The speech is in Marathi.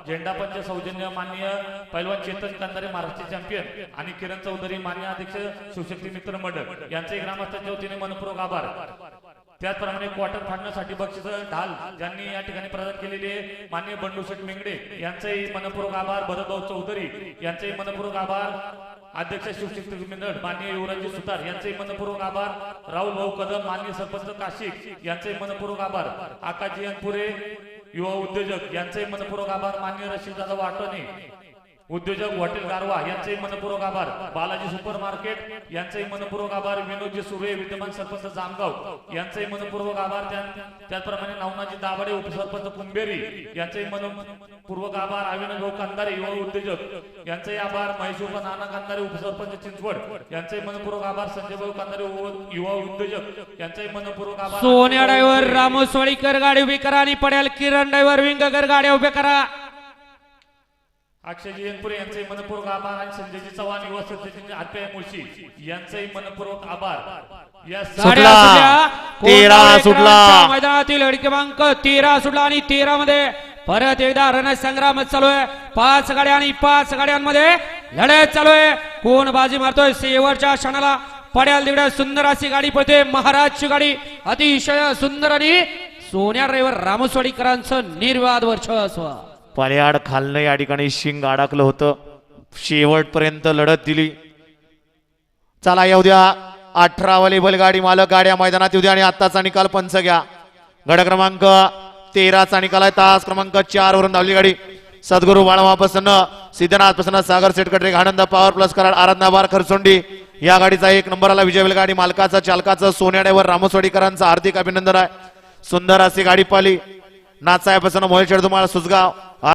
झेंडापंच सौजन्य माननीय पैलवान चेतन कंदारे महाराष्ट्र चॅम्पियन आणि किरण चौधरी मान्य अध्यक्ष शिवशक्ती मित्र मंडळ यांचे ग्रामस्थांच्या वतीने मनपूर्वक आभार। त्याचप्रमाणे क्वार्टर फायनलसाठी बक्षीस ढाल ज्यांनी या ठिकाणी प्रदान केलेले माननीय बंडू शेठ मेंगडे यांचेही मनपूर्वक आभार। भरतभाऊ चौधरी यांचेही मनपूर्वक आभार। अध्यक्ष शिवशक्ती मंडळ माननीय युवराजी सुतार यांचेही मनपूर्वक आभार। राहुल भाऊ कदम माननीय सरपंच काशिक यांचेही मनपूर्वक आभार। आकाशजी अंपुरे युवा उद्योजक यांचे मनपूर्वक आभार। माननीय रशीददादा वाटणे उद्योजक हॉटेल गारवा यांचे मनपूर्वक आभार। बालाजी सुपर मार्केट यांचे मनपूर्वक आभार। विनोदजी सुरे विद्यमान सरपंच जामगाव यांचे मनपूर्वक आभार। त्याचप्रमाणे नवनाजी दाभाडे उपसरपंच कुंभेरी यांचे मनपूर्वक आभार। अविनाश भाऊ कंदारे युवा उद्योजक यांचे आभार। महेश नाना कंदारे उपसरपंच चिंचवड यांचे मनपूर्वक आभार। संजय भाऊ कंदारे युवा उद्योजक यांचे मनपूर्वक आभार। सोन्या ड्रायव्हर रामोसवाडीकर गाडी उभी करा आणि पडेल किरण ड्रायव्हर विंगकर गाडी उभे करा। अक्षयजी अंपुरे यांचे मनपूर्वक आभार आणि संजयजी चव्हाण युवा सरपंच आरपीआय मुळशी यांचे मनपूर्वक आभार। मैदानातील अडी क्रमांक 13 सुटला आणि 13 मध्ये परत एकदा रणसंग्राम चालू आहे। 5 गाड्या आणि 5 गाड्यांमध्ये लढत चालू आहे। कोण बाजी मारतोय शेवटच्या क्षणाला पड्याल तिकडे सुंदर अशी गाडी पळते। महाराजची गाडी अतिशय सुंदर आणि सोन्या ड्रायव्हर रामोसवाडीकरांचं निर्वाद वर्चस्व। पल्याड खालनं या ठिकाणी शिंग अडकलं होतं। शेवटपर्यंत लढत दिली। चला येऊ द्या 18 वाली बैलगाडी मालक गाड्या मैदानात येऊ द्या आणि आत्ताचा निकाल पंच घ्या। गड क्रमांक 13 चा निकाल आहे। तास क्रमांक 4 वरून धावली गाडी सद्गुरू बाळमा प्रसन्न सिद्धनाथ प्रसन्न सागर सेटकटरे आनंद पॉवर प्लस कराड आराधना बार खरसोंडी या गाडीचा 1 नंबरला विजय बैलगाडी मालकाचा चालकाचं सोन्या ड्रायव्हर रामोसवाडीकरांचं हार्दिक अभिनंदन आहे। सुंदर अशी गाडी पाली नाथसाहेब प्रसन्न मोहेश्वर तुम्हाला सुसगाव